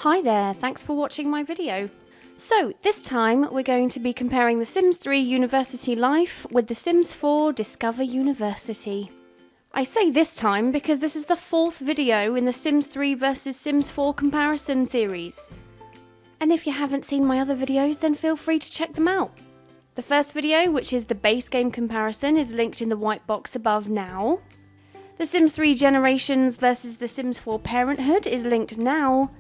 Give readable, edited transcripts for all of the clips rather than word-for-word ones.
Hi there, thanks for watching my video. So, this time we're going to be comparing The Sims 3 University Life with The Sims 4 Discover University. I say this time because this is the fourth video in the Sims 3 vs Sims 4 comparison series. And if you haven't seen my other videos, then feel free to check them out. The first video, which is the base game comparison, is linked in the white box above now. The Sims 3 Generations vs The Sims 4 Parenthood is linked now.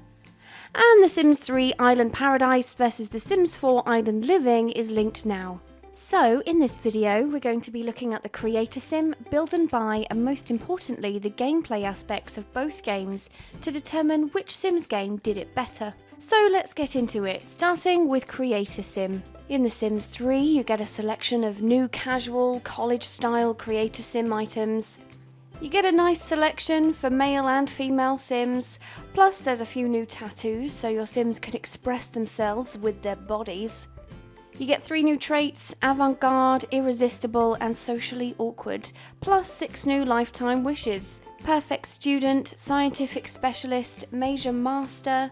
And The Sims 3 Island Paradise vs The Sims 4 Island Living is linked now. So, in this video, we're going to be looking at the Creator Sim, Build and Buy, and most importantly, the gameplay aspects of both games to determine which Sims game did it better. So let's get into it, starting with Creator Sim. In The Sims 3, you get a selection of new casual, college-style Creator Sim items. You get a nice selection for male and female Sims, plus there's a few new tattoos so your Sims can express themselves with their bodies. You get 3 new traits: avant-garde, irresistible and socially awkward, plus 6 new lifetime wishes: perfect student, scientific specialist, major master,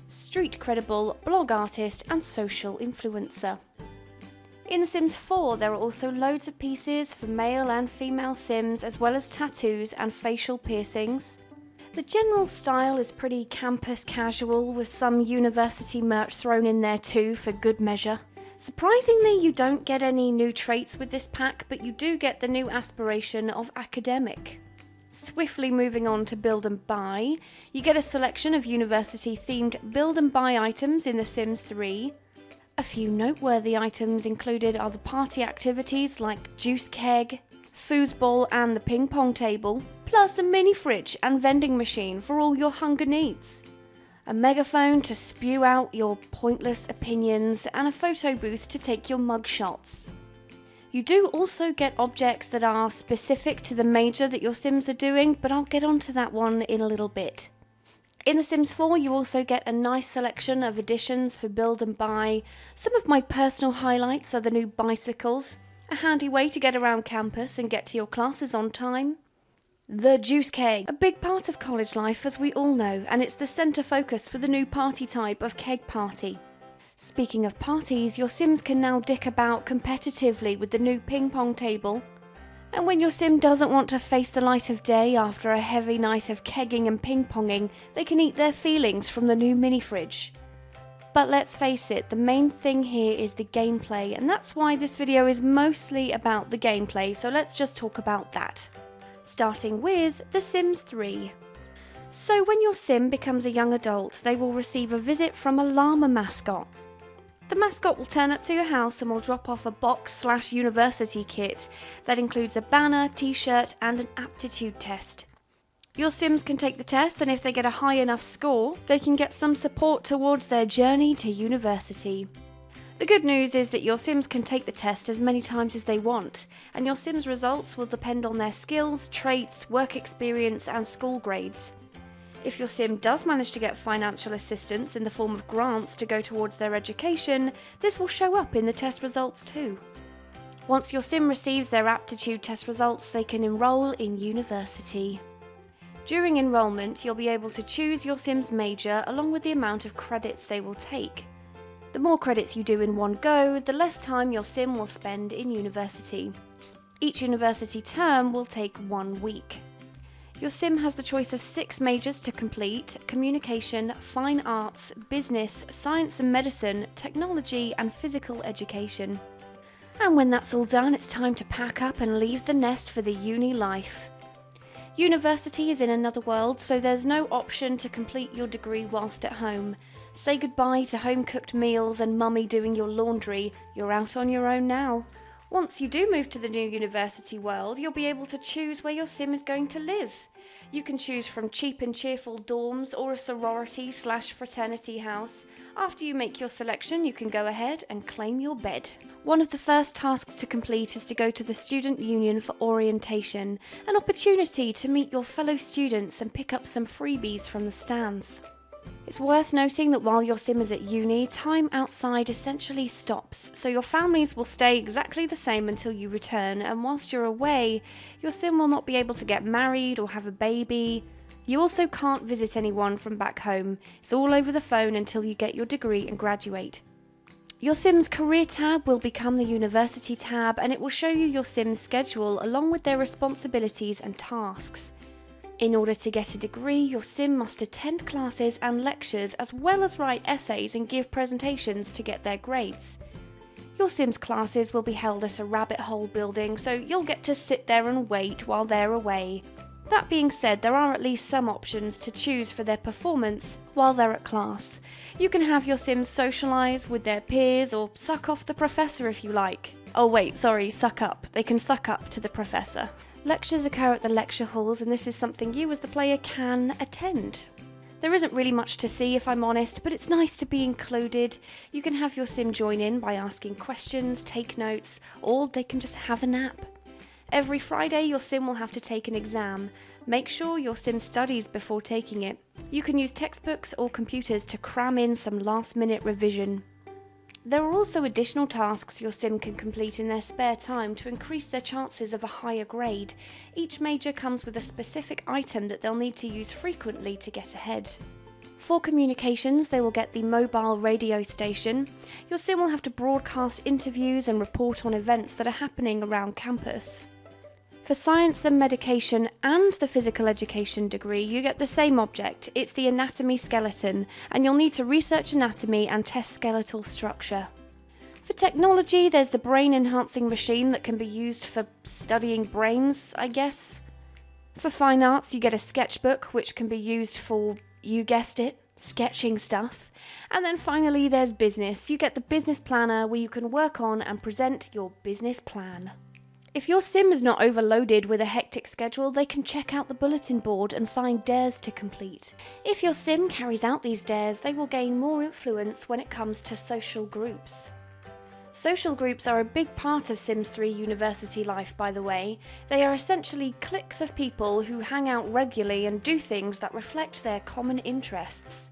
street credible, blog artist and social influencer. In The Sims 4, there are also loads of pieces for male and female Sims, as well as tattoos and facial piercings. The general style is pretty campus casual, with some university merch thrown in there too for good measure. Surprisingly, you don't get any new traits with this pack, but you do get the new aspiration of academic. Swiftly moving on to Build and Buy, you get a selection of university-themed Build and Buy items in The Sims 3. A few noteworthy items included are the party activities like juice keg, foosball and the ping pong table, plus a mini fridge and vending machine for all your hunger needs. A megaphone to spew out your pointless opinions and a photo booth to take your mug shots. You do also get objects that are specific to the major that your Sims are doing, but I'll get onto that one in a little bit. In The Sims 4, you also get a nice selection of additions for Build and Buy. Some of my personal highlights are the new bicycles, a handy way to get around campus and get to your classes on time. The juice keg, a big part of college life as we all know, and it's the centre focus for the new party type of keg party. Speaking of parties, your Sims can now dick about competitively with the new ping pong table. And when your Sim doesn't want to face the light of day after a heavy night of kegging and ping-ponging, they can eat their feelings from the new mini-fridge. But let's face it, the main thing here is the gameplay, and that's why this video is mostly about the gameplay, so let's just talk about that. Starting with The Sims 3. So when your Sim becomes a young adult, they will receive a visit from a llama mascot. The mascot will turn up to your house and will drop off a box/university kit that includes a banner, t-shirt and an aptitude test. Your Sims can take the test, and if they get a high enough score, they can get some support towards their journey to university. The good news is that your Sims can take the test as many times as they want, and your Sims' results will depend on their skills, traits, work experience and school grades. If your Sim does manage to get financial assistance in the form of grants to go towards their education, this will show up in the test results too. Once your Sim receives their aptitude test results, they can enroll in university. During enrolment, you'll be able to choose your Sim's major along with the amount of credits they will take. The more credits you do in one go, the less time your Sim will spend in university. Each university term will take 1 week. Your Sim has the choice of 6 majors to complete: communication, fine arts, business, science and medicine, technology and physical education. And when that's all done, it's time to pack up and leave the nest for the uni life. University is in another world, so there's no option to complete your degree whilst at home. Say goodbye to home-cooked meals and mummy doing your laundry. You're out on your own now. Once you do move to the new university world, you'll be able to choose where your Sim is going to live. You can choose from cheap and cheerful dorms or a sorority/fraternity house. After you make your selection, you can go ahead and claim your bed. One of the first tasks to complete is to go to the student union for orientation, an opportunity to meet your fellow students and pick up some freebies from the stands. It's worth noting that while your Sim is at uni, time outside essentially stops, so your families will stay exactly the same until you return, and whilst you're away, your Sim will not be able to get married or have a baby, You also can't visit anyone from back home. It's all over the phone until you get your degree and graduate. Your Sims Career tab will become the University tab, and it will show you your Sims schedule along with their responsibilities and tasks. In order to get a degree, your Sim must attend classes and lectures as well as write essays and give presentations to get their grades. Your Sims classes will be held at a rabbit hole building, so you'll get to sit there and wait while they're away. That being said, there are at least some options to choose for their performance while they're at class. You can have your Sims socialise with their peers or suck off the professor if you like. Oh wait, sorry, suck up. They can suck up to the professor. Lectures occur at the lecture halls, and this is something you as the player can attend. There isn't really much to see if I'm honest, but it's nice to be included. You can have your Sim join in by asking questions, take notes, or they can just have a nap. Every Friday your Sim will have to take an exam. Make sure your Sim studies before taking it. You can use textbooks or computers to cram in some last-minute revision. There are also additional tasks your Sim can complete in their spare time to increase their chances of a higher grade. Each major comes with a specific item that they'll need to use frequently to get ahead. For communications, they will get the mobile radio station. Your Sim will have to broadcast interviews and report on events that are happening around campus. For science and medication and the physical education degree, you get the same object. It's the anatomy skeleton, and you'll need to research anatomy and test skeletal structure. For technology, there's the brain enhancing machine that can be used for studying brains, I guess. For fine arts, you get a sketchbook, which can be used for, you guessed it, sketching stuff. And then finally, there's business. You get the business planner where you can work on and present your business plan. If your Sim is not overloaded with a hectic schedule, they can check out the bulletin board and find dares to complete. If your Sim carries out these dares, they will gain more influence when it comes to social groups. Social groups are a big part of Sims 3 university life, by the way. They are essentially cliques of people who hang out regularly and do things that reflect their common interests.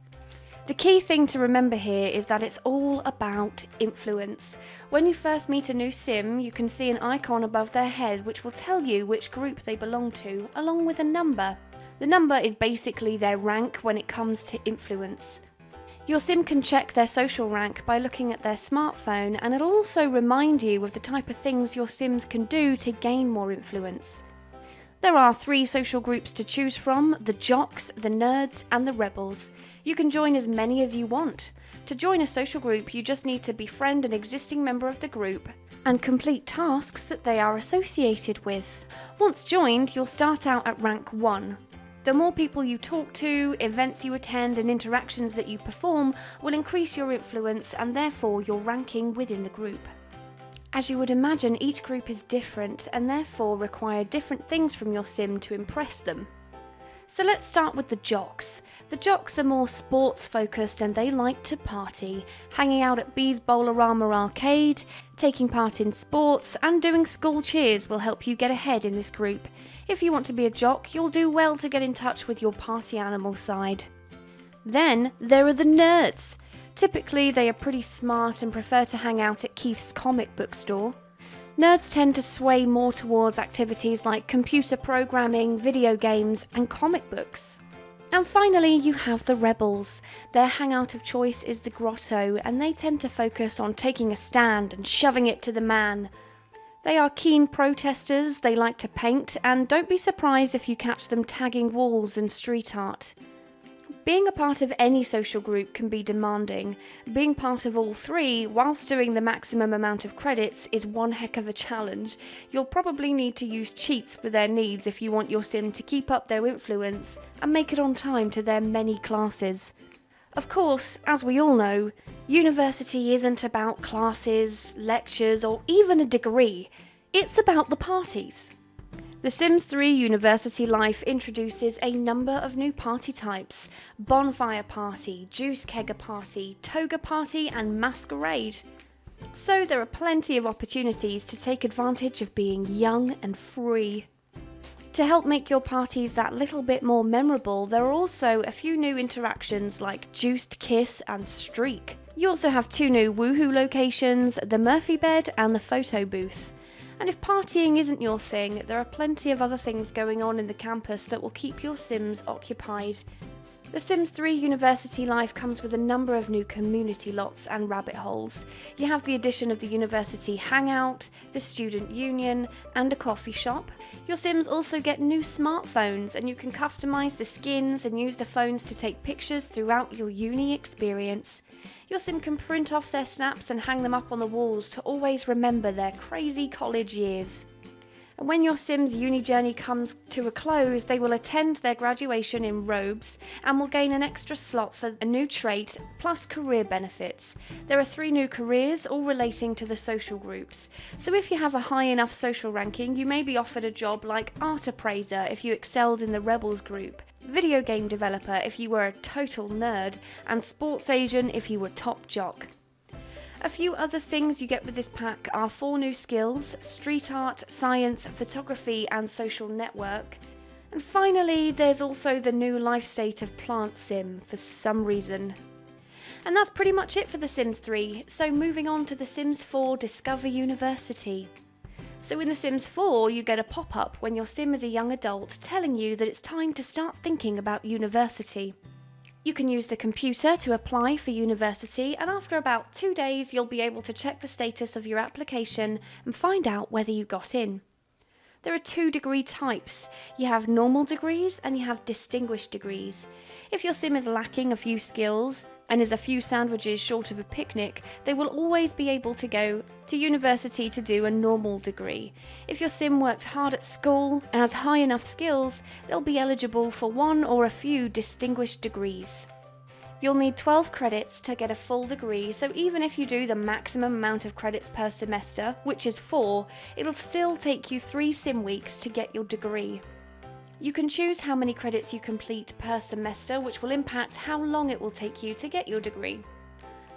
The key thing to remember here is that it's all about influence. When you first meet a new Sim, you can see an icon above their head which will tell you which group they belong to, along with a number. The number is basically their rank when it comes to influence. Your Sim can check their social rank by looking at their smartphone, and it'll also remind you of the type of things your Sims can do to gain more influence. There are 3 social groups to choose from: the Jocks, the Nerds, and the Rebels. You can join as many as you want. To join a social group, you just need to befriend an existing member of the group and complete tasks that they are associated with. Once joined, you'll start out at rank 1. The more people you talk to, events you attend, and interactions that you perform will increase your influence and therefore your ranking within the group. As you would imagine, each group is different and therefore require different things from your Sim to impress them. So let's start with the Jocks. The Jocks are more sports focused and they like to party, hanging out at Bee's Bowlerama Arcade, taking part in sports, and doing school cheers will help you get ahead in this group. If you want to be a Jock, you'll do well to get in touch with your party animal side. Then there are the Nerds. Typically, they are pretty smart and prefer to hang out at Keith's comic book store. Nerds tend to sway more towards activities like computer programming, video games, and comic books. And finally, you have the Rebels. Their hangout of choice is the Grotto, and they tend to focus on taking a stand and shoving it to the man. They are keen protesters, they like to paint, and don't be surprised if you catch them tagging walls in street art. Being a part of any social group can be demanding. Being part of all 3, whilst doing the maximum amount of credits, is one heck of a challenge. You'll probably need to use cheats for their needs if you want your Sim to keep up their influence and make it on time to their many classes. Of course, as we all know, university isn't about classes, lectures, or even a degree. It's about the parties. The Sims 3 University Life introduces a number of new party types: bonfire party, juice kegger party, toga party, and masquerade. So there are plenty of opportunities to take advantage of being young and free. To help make your parties that little bit more memorable, there are also a few new interactions like Juiced Kiss and Streak. You also have 2 new Woohoo locations, the Murphy Bed and the Photo Booth. And if partying isn't your thing, there are plenty of other things going on in the campus that will keep your Sims occupied. The Sims 3 University Life comes with a number of new community lots and rabbit holes. You have the addition of the University Hangout, the Student Union, and a coffee shop. Your Sims also get new smartphones, and you can customise the skins and use the phones to take pictures throughout your uni experience. Your Sim can print off their snaps and hang them up on the walls to always remember their crazy college years. And when your Sim's uni journey comes to a close, they will attend their graduation in robes and will gain an extra slot for a new trait, plus career benefits. There are 3 new careers, all relating to the social groups. So if you have a high enough social ranking, you may be offered a job like art appraiser if you excelled in the Rebels group, video game developer if you were a total nerd, and sports agent if you were top jock. A few other things you get with this pack are 4 new skills: street art, science, photography and social network. And finally, there's also the new life state of Plant Sim for some reason. And that's pretty much it for The Sims 3, so moving on to The Sims 4 Discover University. So in The Sims 4, you get a pop-up when your Sim is a young adult telling you that it's time to start thinking about university. You can use the computer to apply for university, and after about 2 days you'll be able to check the status of your application and find out whether you got in. There are 2 degree types. You have normal degrees and you have distinguished degrees. If your Sim is lacking a few skills and is a few sandwiches short of a picnic, they will always be able to go to university to do a normal degree. If your Sim worked hard at school and has high enough skills, they'll be eligible for 1 or a few distinguished degrees. You'll need 12 credits to get a full degree, so even if you do the maximum amount of credits per semester, which is 4, it'll still take you 3 sim weeks to get your degree. You can choose how many credits you complete per semester, which will impact how long it will take you to get your degree.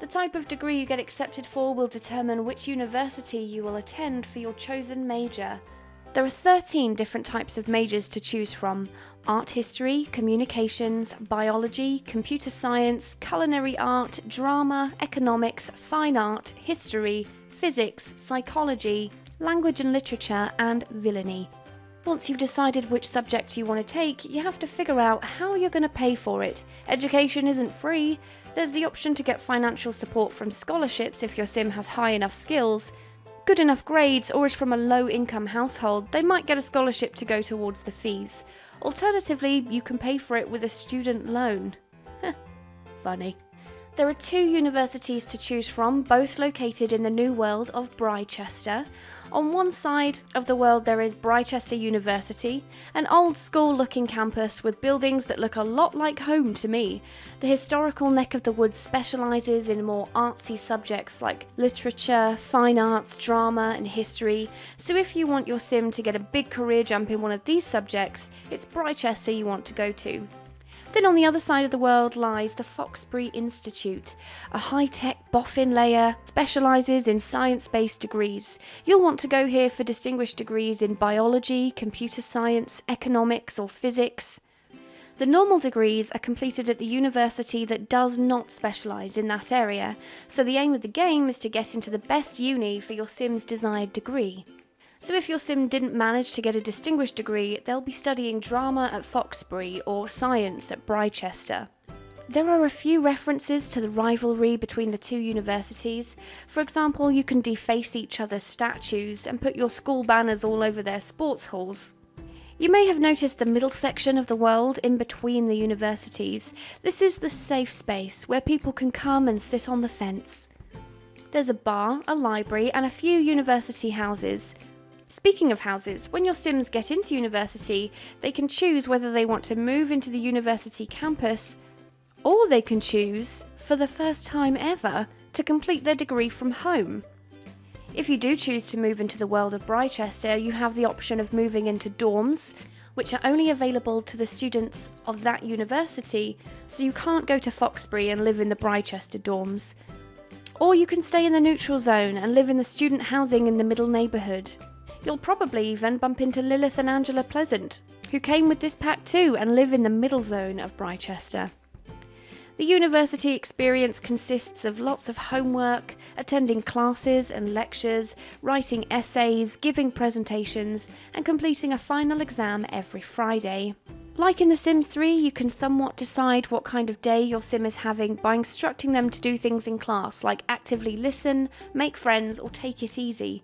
The type of degree you get accepted for will determine which university you will attend for your chosen major. There are 13 different types of majors to choose from: art history, communications, biology, computer science, culinary art, drama, economics, fine art, history, physics, psychology, language and literature, and villainy. Once you've decided which subject you want to take, you have to figure out how you're going to pay for it. Education isn't free. There's the option to get financial support from scholarships if your Sim has high enough skills, good enough grades, or is from a low-income household. They might get a scholarship to go towards the fees. Alternatively, you can pay for it with a student loan. Funny. There are 2 universities to choose from, both located in the new world of Brainiacs. On one side of the world there is Brainiacs University, an old school looking campus with buildings that look a lot like home to me. The historical neck of the woods specialises in more artsy subjects like literature, fine arts, drama and history, so if you want your Sim to get a big career jump in one of these subjects, it's Brainiacs you want to go to. Then on the other side of the world lies the Foxbury Institute, a high-tech boffin layer, specialises in science-based degrees. You'll want to go here for distinguished degrees in biology, computer science, economics or physics. The normal degrees are completed at the university that does not specialise in that area, so the aim of the game is to get into the best uni for your Sim's desired degree. So if your Sim didn't manage to get a distinguished degree, they'll be studying drama at Foxbury or science at Brainiacs. There are a few references to the rivalry between the 2 universities. For example, you can deface each other's statues and put your school banners all over their sports halls. You may have noticed the middle section of the world in between the universities. This is the safe space where people can come and sit on the fence. There's a bar, a library and a few university houses. Speaking of houses, when your Sims get into university, they can choose whether they want to move into the university campus, or they can choose, for the first time ever, to complete their degree from home. If you do choose to move into the world of Brainiacs, you have the option of moving into dorms, which are only available to the students of that university, so you can't go to Foxbury and live in the Brainiacs dorms. Or you can stay in the neutral zone and live in the student housing in the middle neighbourhood. You'll probably even bump into Lilith and Angela Pleasant, who came with this pack too and live in the middle zone of Brainiacs. The university experience consists of lots of homework, attending classes and lectures, writing essays, giving presentations, and completing a final exam every Friday. Like in The Sims 3, you can somewhat decide what kind of day your sim is having by instructing them to do things in class, like actively listen, make friends, or take it easy.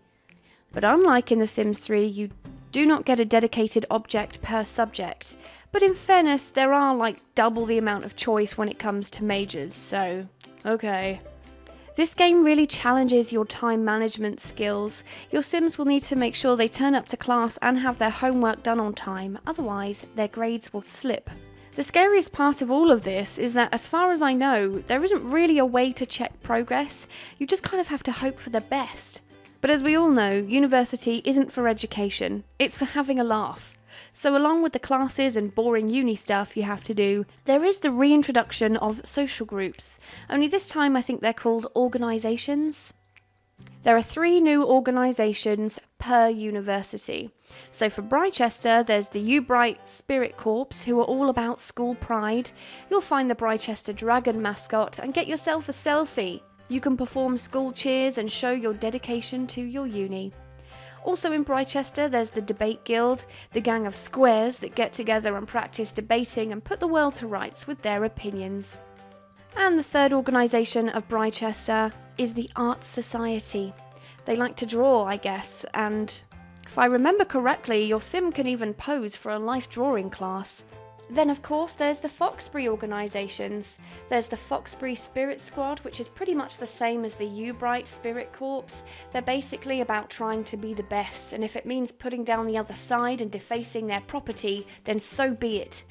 But unlike in The Sims 3, you do not get a dedicated object per subject. But in fairness, there are like double the amount of choice when it comes to majors, so okay. This game really challenges your time management skills. Your Sims will need to make sure they turn up to class and have their homework done on time, otherwise their grades will slip. The scariest part of all of this is that, as far as I know, there isn't really a way to check progress. You just kind of have to hope for the best. But as we all know, university isn't for education, it's for having a laugh. So along with the classes and boring uni stuff you have to do, there is the reintroduction of social groups. Only this time I think they're called organisations. There are 3 new organisations per university. So for Brichester, there's the U-Bright Spirit Corps, who are all about school pride. You'll find the Brichester Dragon mascot and get yourself a selfie. You can perform school cheers and show your dedication to your uni. Also in Brichester, there's the Debate Guild, the gang of squares that get together and practice debating and put the world to rights with their opinions. And the third organisation of Brichester is the Art Society. They like to draw, I guess, and if I remember correctly, your sim can even pose for a life drawing class. Then of course there's the Foxbury organisations. There's the Foxbury Spirit Squad, which is pretty much the same as the U-Bright Spirit Corps. They're basically about trying to be the best, and if it means putting down the other side and defacing their property, then so be it.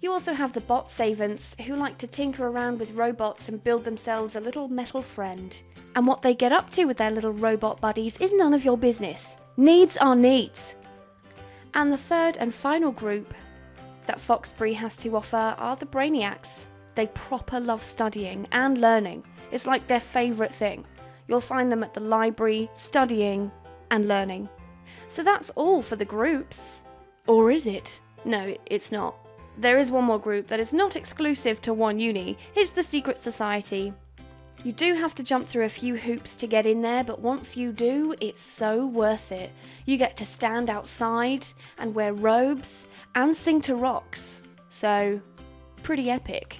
You also have the Bot Savants, who like to tinker around with robots and build themselves a little metal friend. And what they get up to with their little robot buddies is none of your business. Needs are needs. And the third and final group that Foxbury has to offer are the Brainiacs. They proper love studying and learning. It's like their favourite thing. You'll find them at the library, studying and learning. So that's all for the groups. Or is it? No, it's not. There is one more group that is not exclusive to one uni. It's the Secret Society. You do have to jump through a few hoops to get in there, but once you do, it's so worth it. You get to stand outside and wear robes and sing to rocks. So, pretty epic.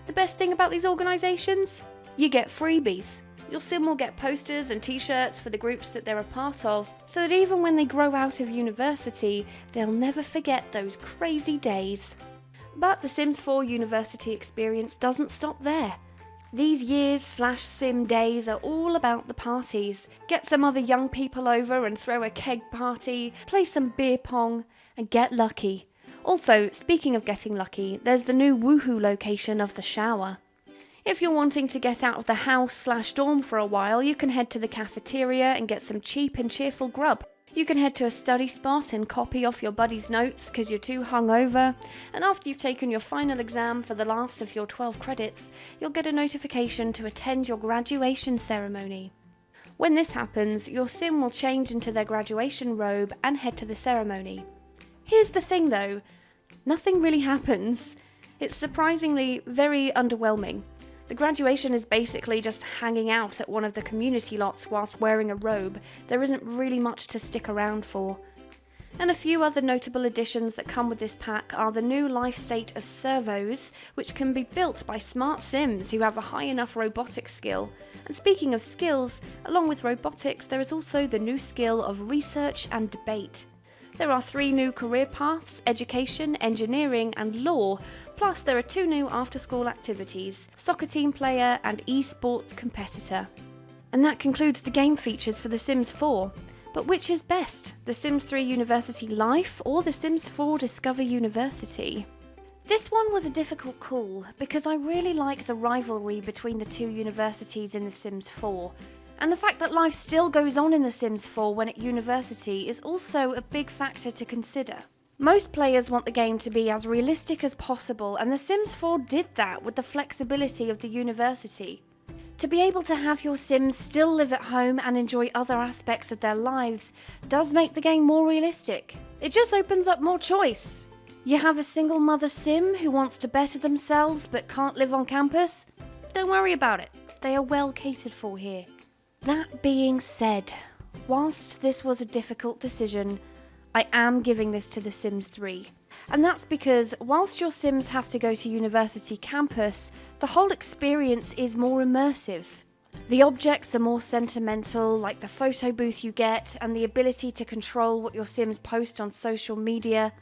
The best thing about these organisations? You get freebies. Your sim will get posters and t-shirts for the groups that they're a part of, so that even when they grow out of university, they'll never forget those crazy days. But the Sims 4 university experience doesn't stop there. These years/sim days are all about the parties. Get some other young people over and throw a keg party, play some beer pong, and get lucky. Also, speaking of getting lucky, there's the new woohoo location of the shower. If you're wanting to get out of the house/dorm for a while, you can head to the cafeteria and get some cheap and cheerful grub. You can head to a study spot and copy off your buddy's notes because you're too hungover, and after you've taken your final exam for the last of your 12 credits, you'll get a notification to attend your graduation ceremony. When this happens, your sim will change into their graduation robe and head to the ceremony. Here's the thing though, nothing really happens. It's surprisingly very underwhelming. The graduation is basically just hanging out at one of the community lots whilst wearing a robe. There isn't really much to stick around for. And a few other notable additions that come with this pack are the new life state of servos, which can be built by smart sims who have a high enough robotics skill. And speaking of skills, along with robotics there is also the new skill of research and debate. There are 3 new career paths: education, engineering and law, plus there are 2 new after-school activities: soccer team player and esports competitor. And that concludes the game features for The Sims 4. But which is best, The Sims 3 University Life or The Sims 4 Discover University? This one was a difficult call because I really like the rivalry between the 2 universities in The Sims 4. And the fact that life still goes on in The Sims 4 when at university is also a big factor to consider. Most players want the game to be as realistic as possible, and The Sims 4 did that with the flexibility of the university. To be able to have your Sims still live at home and enjoy other aspects of their lives does make the game more realistic. It just opens up more choice. You have a single mother sim who wants to better themselves but can't live on campus? Don't worry about it. They are well catered for here. That being said, whilst this was a difficult decision, I am giving this to The Sims 3. And that's because whilst your Sims have to go to university campus, the whole experience is more immersive. The objects are more sentimental, like the photo booth you get, and the ability to control what your Sims post on social media.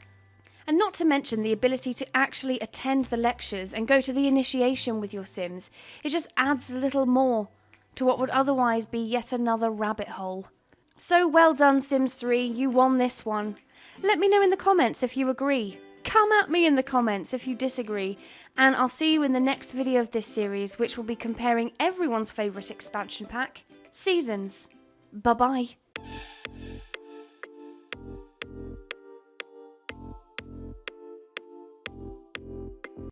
And not to mention the ability to actually attend the lectures and go to the initiation with your Sims. It just adds a little more to what would otherwise be yet another rabbit hole. So well done, Sims 3, you won this one. Let me know in the comments if you agree. Come at me in the comments if you disagree. And I'll see you in the next video of this series, which will be comparing everyone's favourite expansion pack, Seasons. Bye-bye.